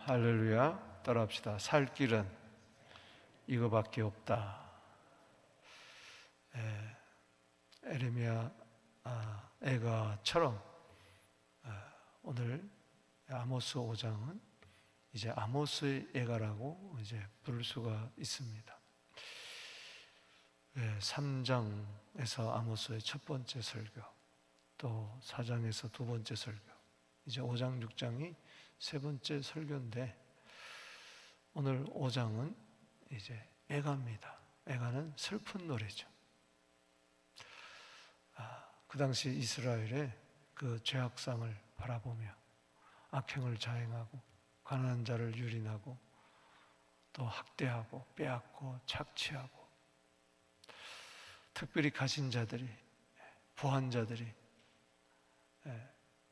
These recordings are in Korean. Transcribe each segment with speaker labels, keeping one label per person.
Speaker 1: 할렐루야. 따라합시다. 살 길은 이거밖에 없다. 에레미야 애가처럼 오늘 아모스 5장은 이제 아모스의 애가라고 이제 부를 수가 있습니다. 3장에서 아모스의 첫 번째 설교, 또 4장에서 두 번째 설교, 이제 5장, 6장이 세 번째 설교인데, 오늘 5장은 이제 애가입니다. 애가는 슬픈 노래죠. 그 당시 이스라엘의 그 죄악상을 바라보며 악행을 자행하고 가난한 자를 유린하고 또 학대하고 빼앗고 착취하고, 특별히 가진 자들이, 부한 자들이,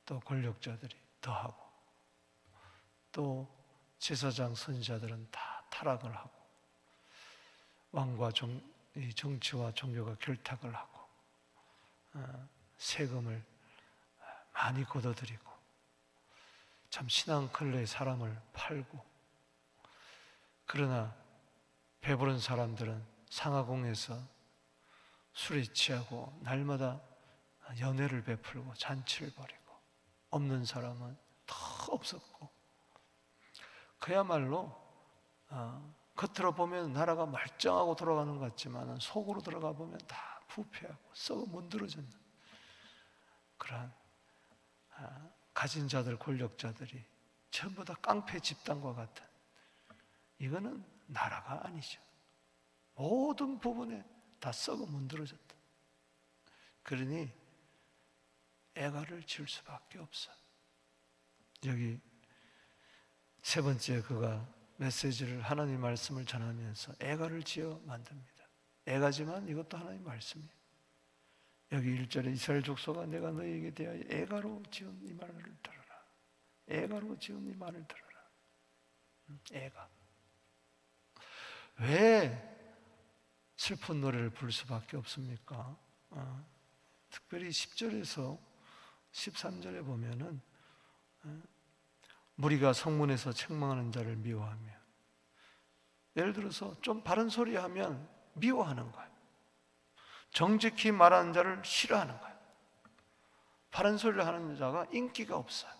Speaker 1: 또 권력자들이 더하고, 또 제사장 선지자들은 다 타락을 하고, 왕과 정치와 종교가 결탁을 하고, 세금을 많이 걷어들이고, 참 신앙클레에 사람을 팔고, 그러나 배부른 사람들은 상하공에서 술에 취하고 날마다 연회를 베풀고 잔치를 벌이고, 없는 사람은 더 없었고, 그야말로 겉으로 보면 나라가 말짱하고 돌아가는 것 같지만 속으로 들어가 보면 다 부패하고 썩어 문드러졌는 그러한 가진 자들, 권력자들이 전부 다 깡패 집단과 같은, 이거는 나라가 아니죠. 모든 부분에 다 썩어 문드러졌다. 그러니 애가를 지을 수밖에 없어. 여기 세 번째, 그가 메시지를, 하나님 말씀을 전하면서 애가를 지어 만듭니다. 애가지만 이것도 하나님 말씀이에요. 여기 1절에 이스라엘 족속아, 내가 너희에게 대하여 애가로 지은 이 말을 들어라. 애가로 지은 이 말을 들어라. 애가. 왜 슬픈 노래를 부를 수밖에 없습니까? 특별히 10절에서 13절에 보면은 무리가 성문에서 책망하는 자를 미워하며, 예를 들어서 좀 바른 소리 하면 미워하는 거예요. 정직히 말하는 자를 싫어하는 거예요. 바른 소리를 하는 자가 인기가 없어요.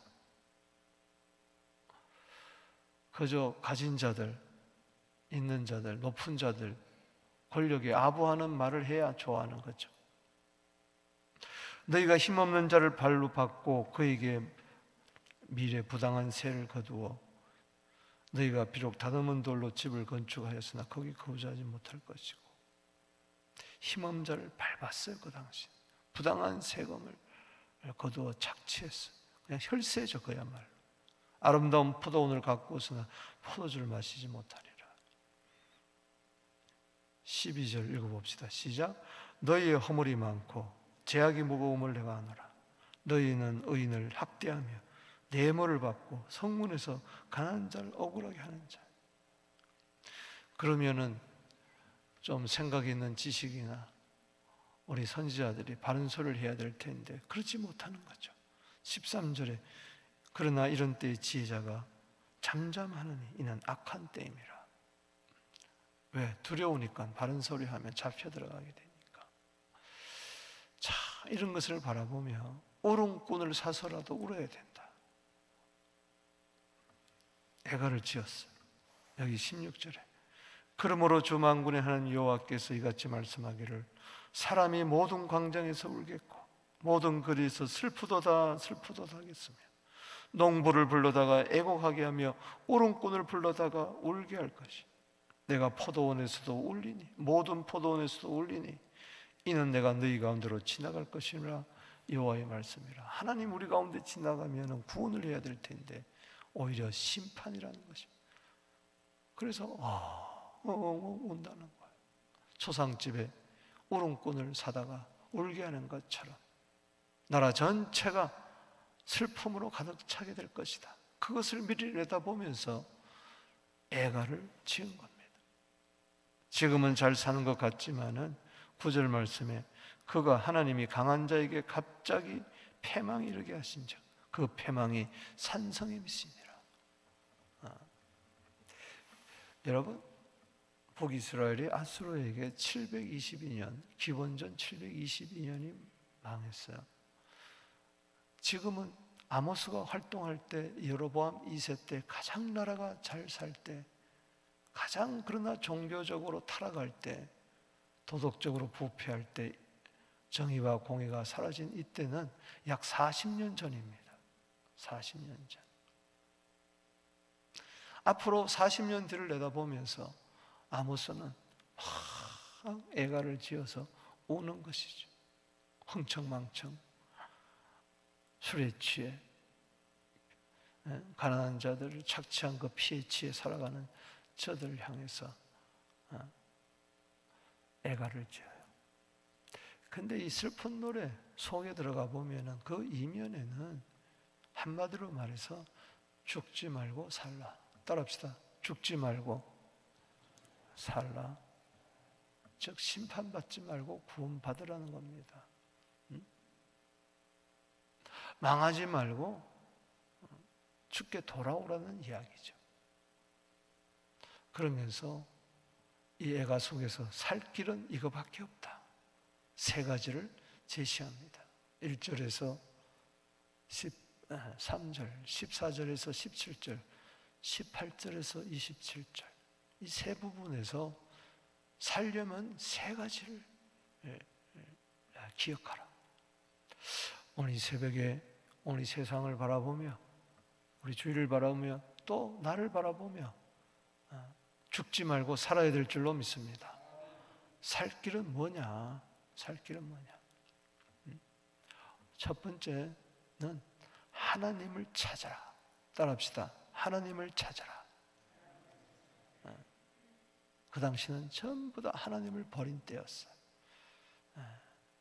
Speaker 1: 그저 가진 자들, 있는 자들, 높은 자들, 권력에 아부하는 말을 해야 좋아하는 거죠. 너희가 힘없는 자를 발로 밟고 그에게 미래 부당한 세를 거두어 너희가 비록 다듬은 돌로 집을 건축하였으나 거기 거주하지 못할 것이고, 힘없는 자를 밟았어요. 그 당시 부당한 세금을 거두어 착취했어요. 그냥 혈세죠. 그야말로 아름다운 포도원을 가꾸었으나 포도주를 마시지 못하리라. 12절 읽어봅시다. 시작. 너희의 허물이 많고 죄악이 무거움을 내가 아노라. 너희는 의인을 학대하며 뇌물을 받고 성문에서 가난한 자를 억울하게 하는 자. 그러면은 좀 생각 있는 지식이나 우리 선지자들이 바른 소리를 해야 될 텐데 그렇지 못하는 거죠. 13절에 그러나 이런 때의 지혜자가 잠잠하느니 이는 악한 때임이라. 왜? 두려우니까. 바른 소리 하면 잡혀 들어가게 되니까. 자, 이런 것을 바라보며 울음꾼을 사서라도 울어야 된다. 애가를 지었어요. 여기 16절에 그러므로 주 만군의 하나님 여호와께서 이같이 말씀하기를 사람이 모든 광장에서 울겠고 모든 거리에서 슬프도다 슬프도다 하겠으며 농부를 불러다가 애곡하게 하며 울음꾼을 불러다가 울게 할 것이. 내가 포도원에서도 울리니 모든 포도원에서도 울리니 이는 내가 너희 가운데로 지나갈 것이라. 여호와의 말씀이라. 하나님 우리 가운데 지나가면 구원을 해야 될 텐데 오히려 심판이라는 것입니다. 그래서 운다는 거예요. 초상집에 울음꾼을 사다가 울게 하는 것처럼 나라 전체가 슬픔으로 가득 차게 될 것이다. 그것을 미리 내다보면서 애가를 지은 겁니다. 지금은 잘 사는 것 같지만은 9절 말씀에 그가 하나님이 강한 자에게 갑자기 패망이 이르게 하신 적, 그 패망이 산성에 미치니라. 여러분, 북이스라엘이 아수르에게 722년, 기원전 722년이 망했어요. 지금은 아모스가 활동할 때, 여로보암 2세 때 가장 나라가 잘 살 때, 가장 그러나 종교적으로 타락할 때, 도덕적으로 부패할 때, 정의와 공의가 사라진 이때는 약 40년 전입니다. 40년 전. 앞으로 40년 뒤를 내다보면서 아모스는 막 애가를 지어서 우는 것이죠. 흥청망청 술에 취해 가난한 자들을 착취한 그 피에 취해 살아가는 저들을 향해서 애가를 지어요. 근데 이 슬픈 노래 속에 들어가 보면은 그 이면에는 한마디로 말해서 죽지 말고 살라. 따라합시다. 죽지 말고 살라. 즉 심판받지 말고 구원받으라는 겁니다. 망하지 말고 죽게 돌아오라는 이야기죠. 그러면서 이 애가 속에서 살 길은 이거밖에 없다. 세 가지를 제시합니다. 1절에서 13절, 14절에서 17절, 18절에서 27절, 이 세 부분에서 살려면 세 가지를 기억하라. 오늘 이 새벽에 오늘 이 세상을 바라보며, 우리 주위를 바라보며, 또 나를 바라보며 죽지 말고 살아야 될 줄로 믿습니다. 살 길은 뭐냐? 살 길은 뭐냐? 첫 번째는 하나님을 찾아라. 따라합시다. 하나님을 찾아라. 그 당시는 전부 다 하나님을 버린 때였어요.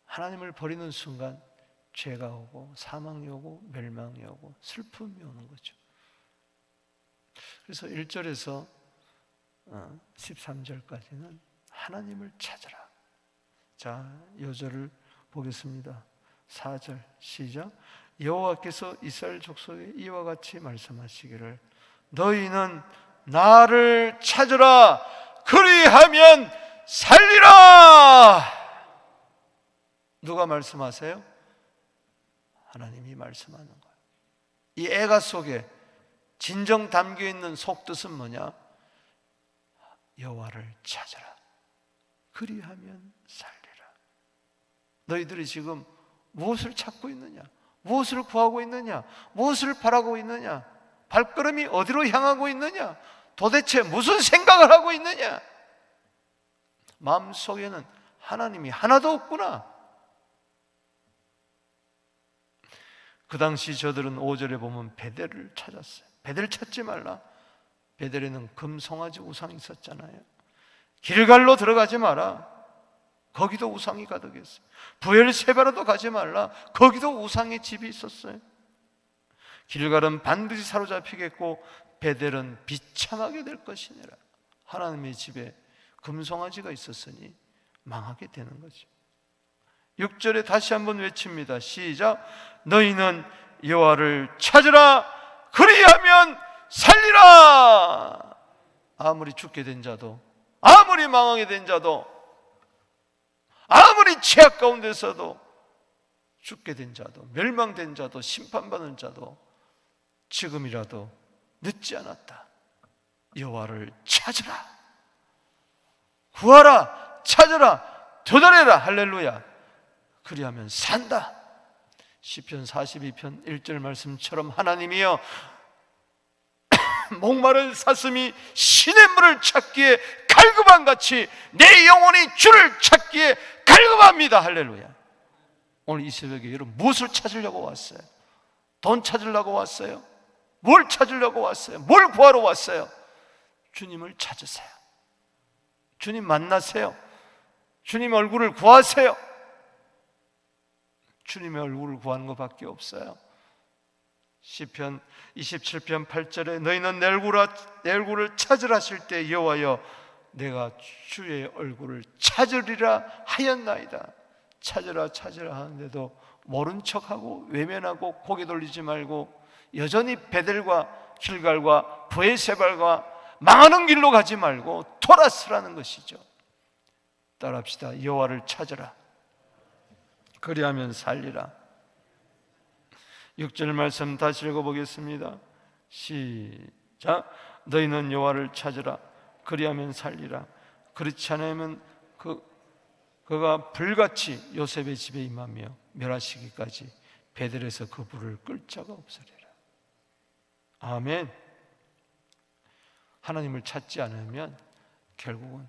Speaker 1: 하나님을 버리는 순간 죄가 오고 사망이 오고 멸망이 오고 슬픔이 오는 거죠. 그래서 1절에서 13절까지는 하나님을 찾아라. 자, 요절을 보겠습니다. 4절 시작. 여호와께서 이스라엘 족속에 이와 같이 말씀하시기를 너희는 나를 찾으라. 그리하면 살리라. 누가 말씀하세요? 하나님이 말씀하는 거예요. 이 애가 속에 진정 담겨있는 속뜻은 뭐냐? 여호와를 찾아라. 그리하면 살리라. 너희들이 지금 무엇을 찾고 있느냐? 무엇을 구하고 있느냐? 무엇을 바라고 있느냐? 발걸음이 어디로 향하고 있느냐? 도대체 무슨 생각을 하고 있느냐? 마음속에는 하나님이 하나도 없구나. 그 당시 저들은 5절에 보면 베델을 찾았어요. 베델 찾지 말라. 베델에는 금송아지 우상이 있었잖아요. 길갈로 들어가지 마라. 거기도 우상이 가득했어요. 부엘세바로도 가지 말라. 거기도 우상의 집이 있었어요. 길갈은 반드시 사로잡히겠고 베델은 비참하게 될 것이니라. 하나님의 집에 금송아지가 있었으니 망하게 되는 거죠. 6절에 다시 한번 외칩니다. 시작. 너희는 여호와를 찾으라. 그리하면 살리라. 아무리 죽게 된 자도, 아무리 망하게 된 자도, 아무리 죄악 가운데서도 죽게 된 자도, 멸망된 자도, 심판받는 자도 지금이라도 늦지 않았다. 여호와를 찾으라. 구하라. 찾으라. 도달해라. 할렐루야. 그리하면 산다. 시편 42편 1절 말씀처럼 하나님이여 목마른 사슴이 시냇물을 찾기에 갈급한같이 내 영혼이 주를 찾기에 갈급합니다. 할렐루야. 오늘 이 새벽에 여러분 무엇을 찾으려고 왔어요? 돈 찾으려고 왔어요? 뭘 찾으려고 왔어요? 뭘 구하러 왔어요? 주님을 찾으세요. 주님 만나세요. 주님 얼굴을 구하세요. 주님의 얼굴을 구하는 것밖에 없어요. 시편 27편 8절에 너희는 내 얼굴을 찾으라 하실 때 여호와여 내가 주의 얼굴을 찾으리라 하였나이다. 찾으라 찾으라 하는데도 모른 척하고 외면하고 고개 돌리지 말고 여전히 베델과 길갈과 브엘세바와 망하는 길로 가지 말고 돌아서라는 것이죠. 따라합시다. 여호와를 찾으라. 그리하면 살리라. 6절 말씀 다시 읽어보겠습니다. 시작. 너희는 여호와를 찾으라. 그리하면 살리라. 그렇지 않으면 그가 불같이 요셉의 집에 임하며 멸하시기까지 베델에서 그 불을 끌 자가 없으리라. 아멘. 하나님을 찾지 않으면 결국은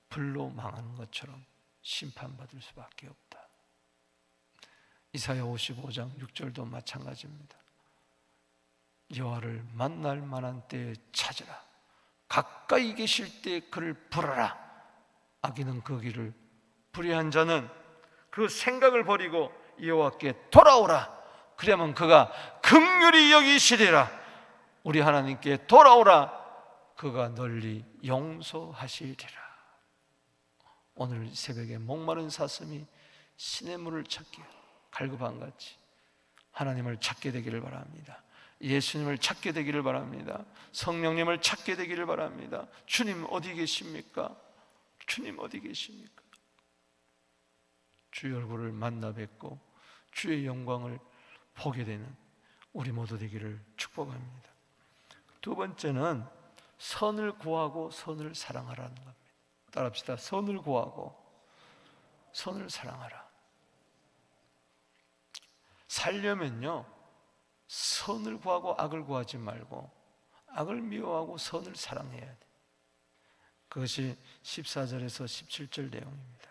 Speaker 1: 불로 망하는 것처럼 심판받을 수밖에 없다. 이사야 55장 6절도 마찬가지입니다. 여호와를 만날 만한 때에 찾으라. 가까이 계실 때 그를 부르라. 악인은 그 길을, 불의한 자는 그 생각을 버리고 여호와께 돌아오라. 그러면 그가 긍휼히 여기시리라. 우리 하나님께 돌아오라. 그가 널리 용서하시리라. 오늘 새벽에 목마른 사슴이 신의 물을 찾기에 갈급한같이 하나님을 찾게 되기를 바랍니다. 예수님을 찾게 되기를 바랍니다. 성령님을 찾게 되기를 바랍니다. 주님 어디 계십니까? 주님 어디 계십니까? 주의 얼굴을 만나 뵙고 주의 영광을 보게 되는 우리 모두 되기를 축복합니다. 두 번째는 선을 구하고 선을 사랑하라는 겁니다. 따라합시다. 선을 구하고 선을 사랑하라. 살려면요, 선을 구하고 악을 구하지 말고 악을 미워하고 선을 사랑해야 돼. 그것이 14절에서 17절 내용입니다.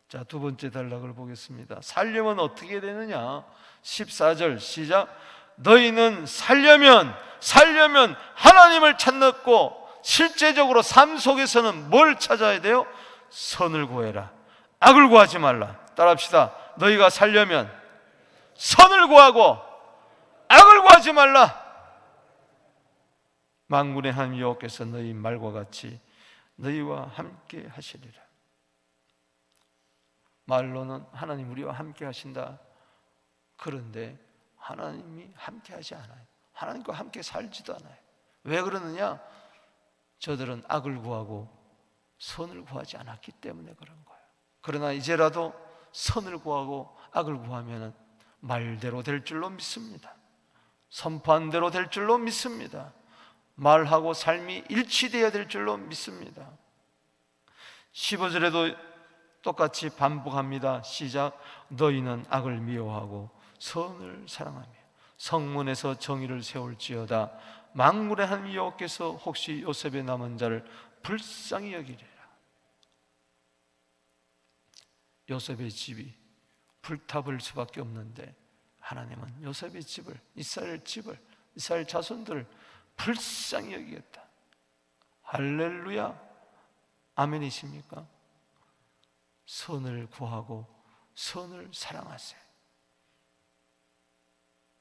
Speaker 1: 자, 두 번째 단락을 보겠습니다. 살려면 어떻게 되느냐? 14절 시작. 너희는 살려면 하나님을 찾고 실제적으로 삶 속에서는 뭘 찾아야 돼요? 선을 구해라. 악을 구하지 말라. 따라합시다. 너희가 살려면 선을 구하고 악을 구하지 말라. 만군의 하나님 여호와께서 너희 말과 같이 너희와 함께 하시리라. 말로는 하나님 우리와 함께 하신다. 그런데 하나님이 함께 하지 않아요. 하나님과 함께 살지도 않아요. 왜 그러느냐? 저들은 악을 구하고 선을 구하지 않았기 때문에 그런 거예요. 그러나 이제라도 선을 구하고 악을 구하면 말대로 될 줄로 믿습니다. 선포한 대로 될 줄로 믿습니다. 말하고 삶이 일치되어야 될 줄로 믿습니다. 15절에도 똑같이 반복합니다. 시작. 너희는 악을 미워하고 선을 사랑하며 성문에서 정의를 세울지어다. 만군의 하나님 여호와께서 혹시 요셉의 남은 자를 불쌍히 여기리라. 요셉의 집이 불타버릴 수밖에 없는데 하나님은 요셉의 집을, 이스라엘 자손들을 불쌍히 여기겠다. 할렐루야. 아멘이십니까? 선을 구하고 선을 사랑하세요.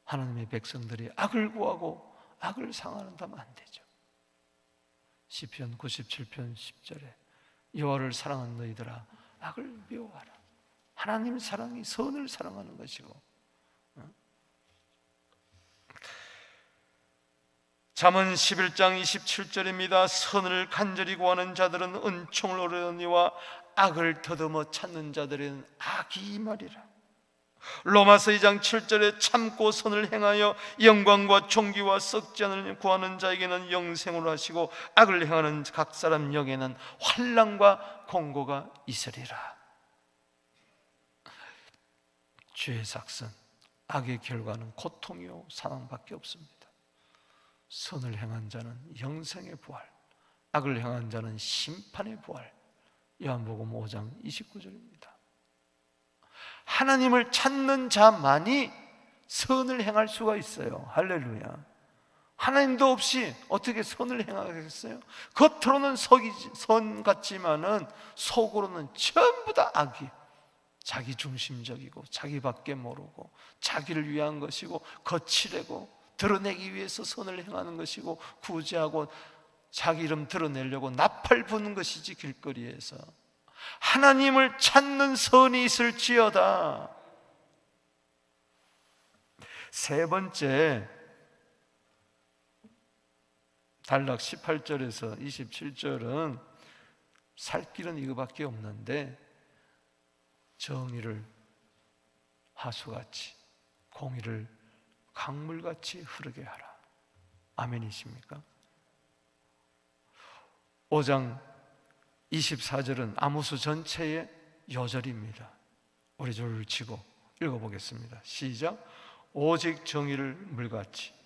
Speaker 1: 하나님의 백성들이 악을 구하고 악을 상한다면 안 되죠. 시편 97편 10절에 여호와를 사랑하는 너희들아 악을 미워하라. 하나님 사랑이 선을 사랑하는 것이고, 잠언 11장 27절입니다. 선을 간절히 구하는 자들은 은총을 얻으니와 악을 더듬어 찾는 자들은 악이 말이라. 로마서 2장 7절에 참고 선을 행하여 영광과 존귀와 썩지 않을 구하는 자에게는 영생으로 하시고 악을 행하는 각 사람 영에는 환난과 공고가 있으리라. 죄의 삭선, 악의 결과는 고통이요 사망밖에 없습니다. 선을 행한 자는 영생의 부활, 악을 행한 자는 심판의 부활. 요한복음 5장 29절입니다. 하나님을 찾는 자만이 선을 행할 수가 있어요. 할렐루야. 하나님도 없이 어떻게 선을 행하겠어요? 겉으로는 선 같지만은 속으로는 전부 다 악이, 자기 중심적이고 자기밖에 모르고 자기를 위한 것이고 거칠고 드러내기 위해서 선을 행하는 것이고 구제하고 자기 이름 드러내려고 나팔 부는 것이지 길거리에서. 하나님을 찾는 선이 있을지어다. 세 번째 단락 18절에서 27절은 살 길은 이거밖에 없는데 정의를 하수같이 공의를 강물같이 흐르게 하라. 아멘이십니까? 5장 24절은 아모스 전체의 요절입니다. 우리 줄을 치고 읽어보겠습니다. 시작. 오직 정의를 물같이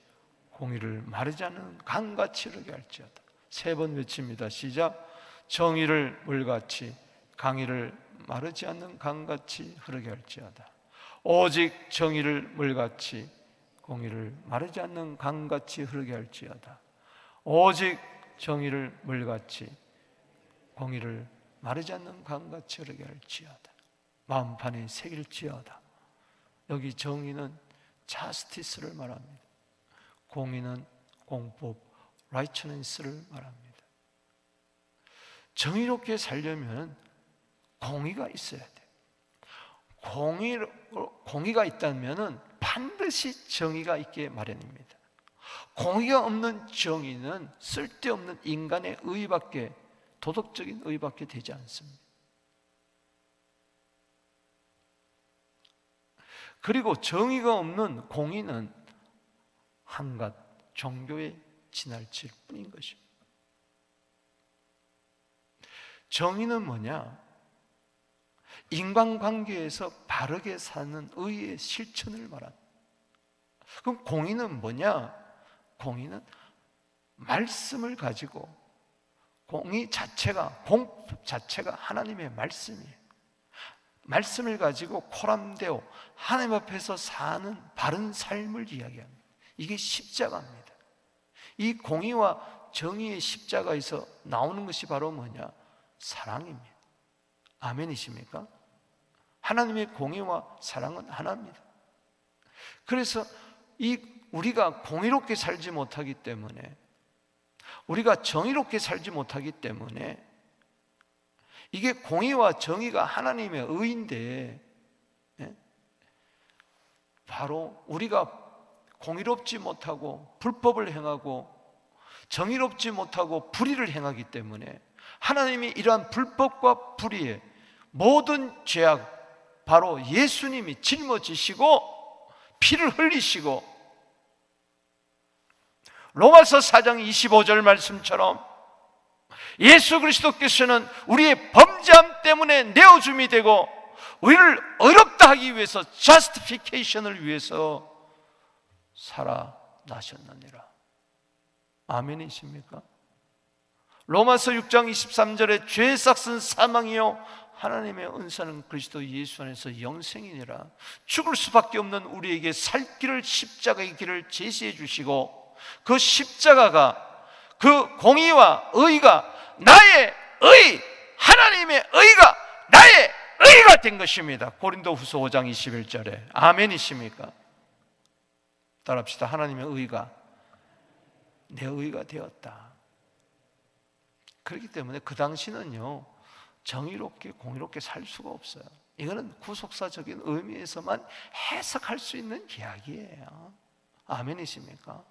Speaker 1: 공의를 마르지 않는 강같이 흐르게 할지어다. 3번 외칩니다. 시작. 정의를 물같이 강의를 마르지 않는 강같이 흐르게 할지어다. 오직 정의를 물같이 공의를 마르지 않는 강같이 흐르게 할지어다. 오직 정의를 물같이 공의를 마르지 않는 강같이 흐르게 할지어다. 마음판에 새길지어다. 여기 정의는 자스티스를 말합니다. 공의는 공법, righteousness를 말합니다. 정의롭게 살려면 공의가 있어야 돼요. 공의가 있다면 반드시 정의가 있게 마련입니다. 공의가 없는 정의는 쓸데없는 인간의 의밖에, 도덕적인 의밖에 되지 않습니다. 그리고 정의가 없는 공의는 한갓 종교에 지나칠 뿐인 것입니다. 정의는 뭐냐? 인간관계에서 바르게 사는 의의 실천을 말합니다. 그럼 공의는 뭐냐? 공의는 말씀을 가지고, 공의 자체가, 공법 자체가 하나님의 말씀이에요. 말씀을 가지고 코람데오, 하나님 앞에서 사는 바른 삶을 이야기합니다. 이게 십자가입니다. 이 공의와 정의의 십자가에서 나오는 것이 바로 뭐냐? 사랑입니다. 아멘이십니까? 하나님의 공의와 사랑은 하나입니다. 그래서 우리가 공의롭게 살지 못하기 때문에, 우리가 정의롭게 살지 못하기 때문에, 이게 공의와 정의가 하나님의 의인데, 바로 우리가 공의롭지 못하고 불법을 행하고 정의롭지 못하고 불의를 행하기 때문에 하나님이 이러한 불법과 불의의 모든 죄악, 바로 예수님이 짊어지시고 피를 흘리시고, 로마서 4장 25절 말씀처럼 예수 그리스도께서는 우리의 범죄함 때문에 내어줌이 되고 우리를 의롭다 하기 위해서, justification을 위해서 살아나셨느니라. 아멘이십니까? 로마서 6장 23절에 죄의 삭은 사망이요 하나님의 은사는 그리스도 예수 안에서 영생이니라. 죽을 수밖에 없는 우리에게 살 길을, 십자가의 길을 제시해 주시고, 그 십자가가, 그 공의와 의가 나의 의, 하나님의 의가 나의 의가 된 것입니다. 고린도후서 5장 21절에 아멘이십니까? 따라합시다. 하나님의 의가 내 의가 되었다. 그렇기 때문에 그 당시는요, 정의롭게 공의롭게 살 수가 없어요. 이거는 구속사적인 의미에서만 해석할 수 있는 이야기예요. 아멘이십니까?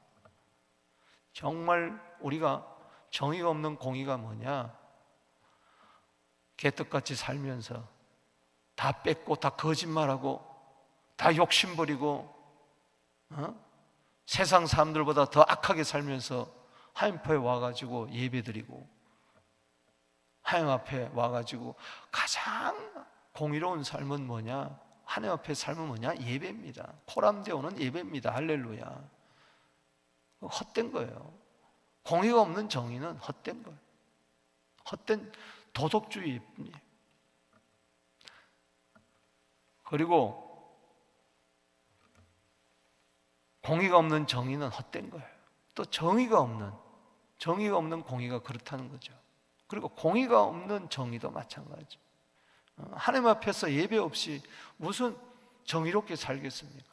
Speaker 1: 정말 우리가 정의가 없는 공의가 뭐냐? 개떡같이 살면서 다 뺏고 다 거짓말하고 다 욕심부리고 세상 사람들보다 더 악하게 살면서 하나님께 와가지고 예배드리고, 하나님 앞에 와가지고 가장 공의로운 삶은 뭐냐? 하나님 앞에 삶은 뭐냐? 예배입니다. 코람데오는 예배입니다. 할렐루야. 헛된 거예요. 공의가 없는 정의는 헛된 거예요. 헛된 도덕주의입니다. 그리고 공의가 없는 정의는 헛된 거예요. 또 정의가 없는 공의가 그렇다는 거죠. 그리고 공의가 없는 정의도 마찬가지죠. 하나님 앞에서 예배 없이 무슨 정의롭게 살겠습니까?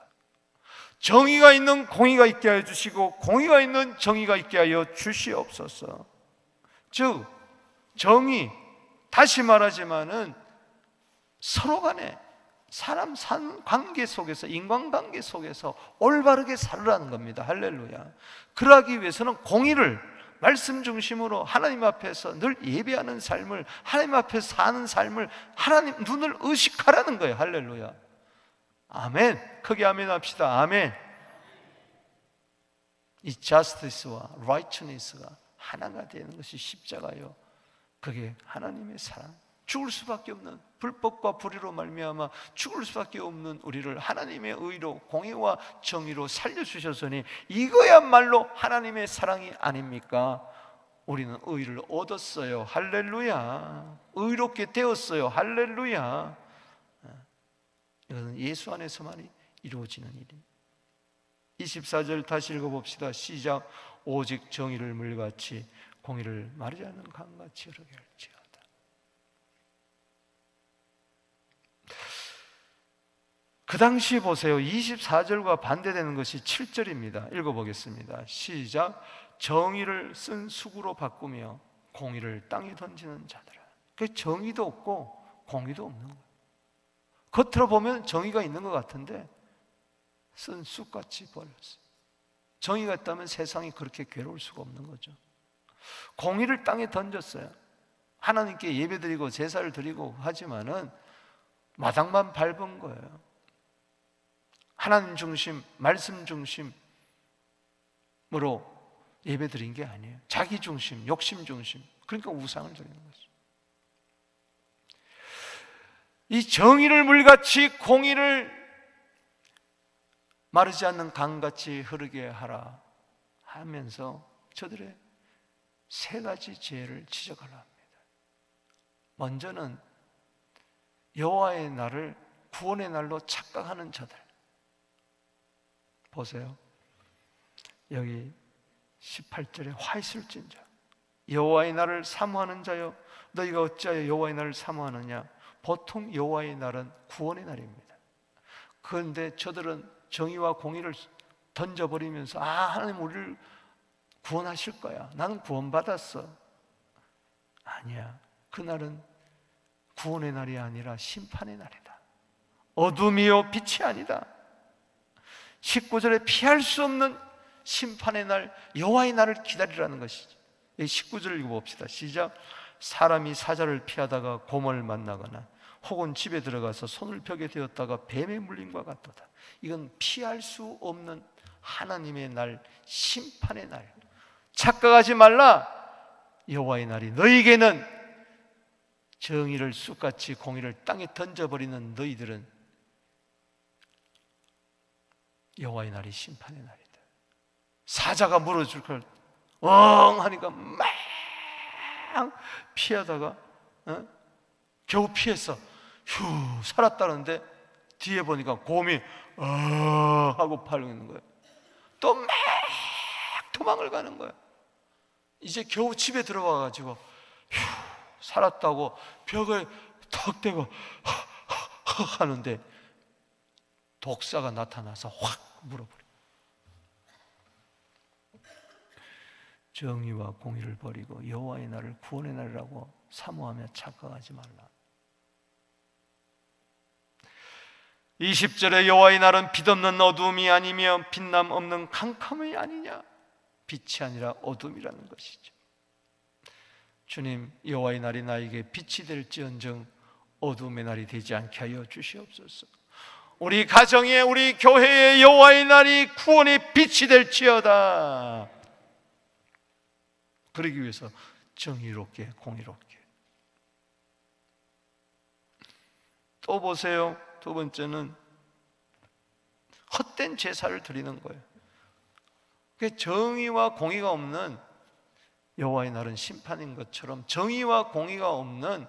Speaker 1: 정의가 있는 공의가 있게 하여 주시고 공의가 있는 정의가 있게 하여 주시옵소서. 즉 정의, 다시 말하지만은 서로 간에 사람 관계 속에서, 인간관계 속에서 올바르게 살으라는 겁니다. 할렐루야. 그러기 위해서는 공의를 말씀 중심으로 하나님 앞에서 늘 예배하는 삶을, 하나님 앞에서 사는 삶을 하나님 눈을 의식하라는 거예요. 할렐루야. 아멘. 크게 아멘 합시다. 아멘. 이 justice와 righteousness가 하나가 되는 것이 십자가요. 그게 하나님의 사랑. 죽을 수밖에 없는, 불법과 불의로 말미암아 죽을 수밖에 없는 우리를 하나님의 의로, 공의와 정의로 살려주셨으니 이거야말로 하나님의 사랑이 아닙니까? 우리는 의를 얻었어요. 할렐루야. 의롭게 되었어요. 할렐루야. 이것은 예수 안에서만이 이루어지는 일입니다. 24절 다시 읽어봅시다. 시작. 오직 정의를 물같이 공의를 마르지 않는 강같이 흐르게 할지어다. 그 당시 보세요. 24절과 반대되는 것이 7절입니다. 읽어보겠습니다. 시작. 정의를 쓴 수구로 바꾸며 공의를 땅에 던지는 자들아. 그 정의도 없고 공의도 없는 거예요. 겉으로 보면 정의가 있는 것 같은데 쓴 쑥같이 버렸어요. 정의가 있다면 세상이 그렇게 괴로울 수가 없는 거죠. 공의를 땅에 던졌어요. 하나님께 예배드리고 제사를 드리고 하지만은 마당만 밟은 거예요. 하나님 중심, 말씀 중심으로 예배드린 게 아니에요. 자기 중심, 욕심 중심. 그러니까 우상을 드리는 거죠. 이 정의를 물같이 공의를 마르지 않는 강같이 흐르게 하라 하면서 저들의 세 가지 죄를 지적하려 합니다. 먼저는 여호와의 날을 구원의 날로 착각하는 자들. 보세요. 여기 18절에 화 있을진저 여호와의 날을 사모하는 자여 너희가 어찌하여 여호와의 날을 사모하느냐. 보통 여호와의 날은 구원의 날입니다. 그런데 저들은 정의와 공의를 던져버리면서 하나님 우리를 구원하실 거야. 나는 구원받았어. 아니야. 그날은 구원의 날이 아니라 심판의 날이다. 어둠이요 빛이 아니다. 19절에 피할 수 없는 심판의 날, 여호와의 날을 기다리라는 것이죠. 19절 읽어봅시다. 시작. 사람이 사자를 피하다가 곰을 만나거나 혹은 집에 들어가서 손을 벽에 대었다가 뱀의 물림과 같도다. 이건 피할 수 없는 하나님의 날, 심판의 날. 착각하지 말라. 여호와의 날이 너희에게는 정의를 쑥같이 공의를 땅에 던져버리는 너희들은 여호와의 날이 심판의 날이다. 사자가 물어줄 걸 하니까 막 피하다가 겨우 피했어. 휴 살았다는데 뒤에 보니까 곰이 하고 팔리는 거예요. 또 막 도망을 가는 거예요. 이제 겨우 집에 들어와가지고 휴 살았다고 벽에 턱 대고 하는데 독사가 나타나서 확 물어버려. 정의와 공의를 버리고 여호와의 날을 구원의 날이라고 사모하며 착각하지 말라. 20절에 여호와의 날은 빛없는 어둠이 아니며 빛남 없는 캄캄이 아니냐. 빛이 아니라 어둠이라는 것이죠. 주님, 여호와의 날이 나에게 빛이 될지언정 어둠의 날이 되지 않게 하여 주시옵소서. 우리 가정에, 우리 교회에 여호와의 날이 구원의 빛이 될지어다. 그러기 위해서 정의롭게, 공의롭게. 또 보세요. 두 번째는 헛된 제사를 드리는 거예요. 정의와 공의가 없는 여호와의 날은 심판인 것처럼 정의와 공의가 없는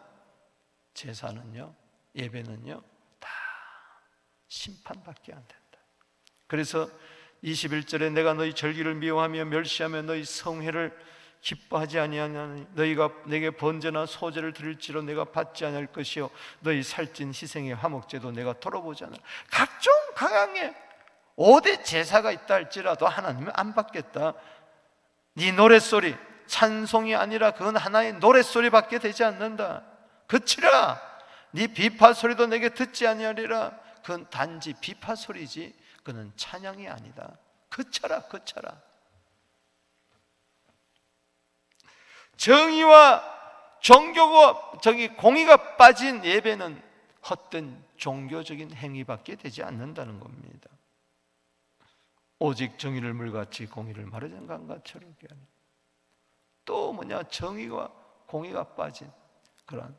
Speaker 1: 제사는요, 예배는요, 다 심판밖에 안 된다. 그래서 21절에 내가 너희 절기를 미워하며 멸시하며 너희 성회를 기뻐하지 아니하나니 너희가 내게 번제나 소제를 드릴지로 내가 받지 않을 것이요 너희 살찐 희생의 화목제도 내가 돌아보지 않아. 각종 강양에 5대 제사가 있다 할지라도 하나님은 안 받겠다. 네 노랫소리, 찬송이 아니라 그건 하나의 노랫소리밖에 되지 않는다. 그치라. 네 비파소리도 내게 듣지 아니하리라. 그건 단지 비파소리지 그는 찬양이 아니다. 그쳐라, 그쳐라. 정의와 종교가 공의가 빠진 예배는 헛된 종교적인 행위밖에 되지 않는다는 겁니다. 오직 정의를 물같이 공의를 마르는 강가처럼 하는. 또 뭐냐? 정의와 공의가 빠진 그런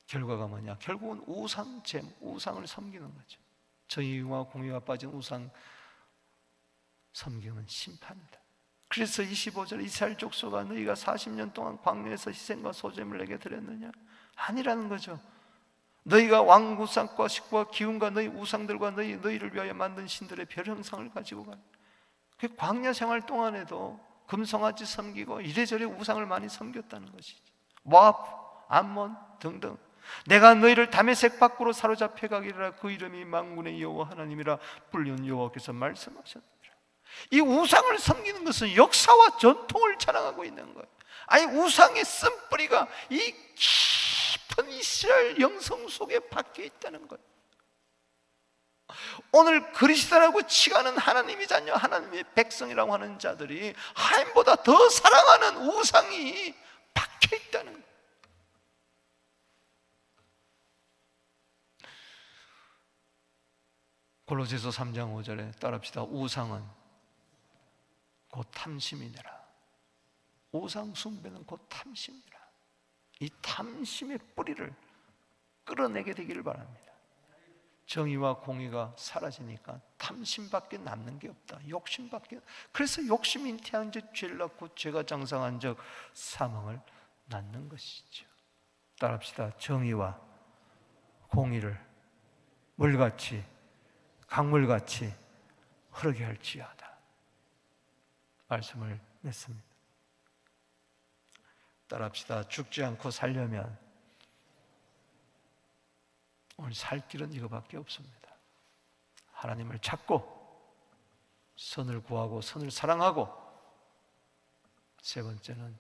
Speaker 1: 결과가 뭐냐? 결국은 우상을 섬기는 거죠. 정의와 공의가 빠진 우상 섬기는 심판이다. 그래서 25절 이스라엘 족속아 너희가 40년 동안 광야에서 희생과 소재물 내게 드렸느냐? 아니라는 거죠. 너희가 왕구상과 식구와 기운과 너희 우상들과 너희를 위하여 만든 신들의 별 형상을 가지고 가. 그 광야 생활 동안에도 금송아지 섬기고 이래저래 우상을 많이 섬겼다는 것이죠. 모압, 암몬 등등. 내가 너희를 다메섹 밖으로 사로잡혀 가기라. 그 이름이 만군의 여호와 하나님이라 불리는 여호와께서 말씀하셨느니라. 이 우상을 섬기는 것은 역사와 전통을 자랑하고 있는 거예요. 아니 우상의 쓴뿌리가 이 깊은 이스라엘 영성 속에 박혀 있다는 거예요. 오늘 그리스도라고 치가는 하나님의 자녀, 하나님의 백성이라고 하는 자들이 하나님보다 더 사랑하는 우상이 박혀 있다는 거예요. 골로새서 3장 5절에 따라합시다. 우상은 곧 탐심이니라. 우상 숭배는 곧 탐심이라. 이 탐심의 뿌리를 끌어내게 되기를 바랍니다. 정의와 공의가 사라지니까 탐심밖에 남는 게 없다. 욕심밖에. 그래서 욕심이 잉태한 즉 죄를 낳고 죄가 장성한 즉 사망을 낳는 것이죠. 따라합시다. 정의와 공의를 물같이 강물같이 흐르게 할지어다. 말씀을 맺습니다. 따라합시다. 죽지 않고 살려면 오늘 살 길은 이거밖에 없습니다. 하나님을 찾고 선을 구하고 선을 사랑하고, 세 번째는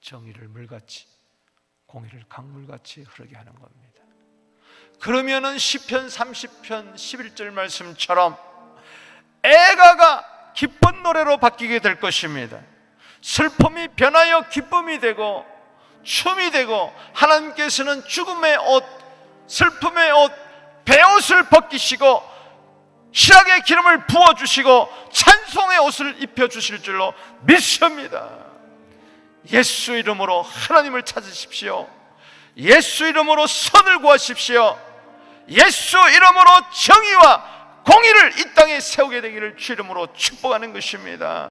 Speaker 1: 정의를 물같이 공의를 강물같이 흐르게 하는 겁니다. 그러면은 시편 30편 11절 말씀처럼 애가가 기쁜 노래로 바뀌게 될 것입니다. 슬픔이 변하여 기쁨이 되고 춤이 되고, 하나님께서는 죽음의 옷, 슬픔의 옷, 베옷을 벗기시고 희락의 기름을 부어주시고 찬송의 옷을 입혀주실 줄로 믿습니다. 예수 이름으로 하나님을 찾으십시오. 예수 이름으로 선을 구하십시오. 예수 이름으로 정의와 공의를 이 땅에 세우게 되기를 주 이름으로 축복하는 것입니다.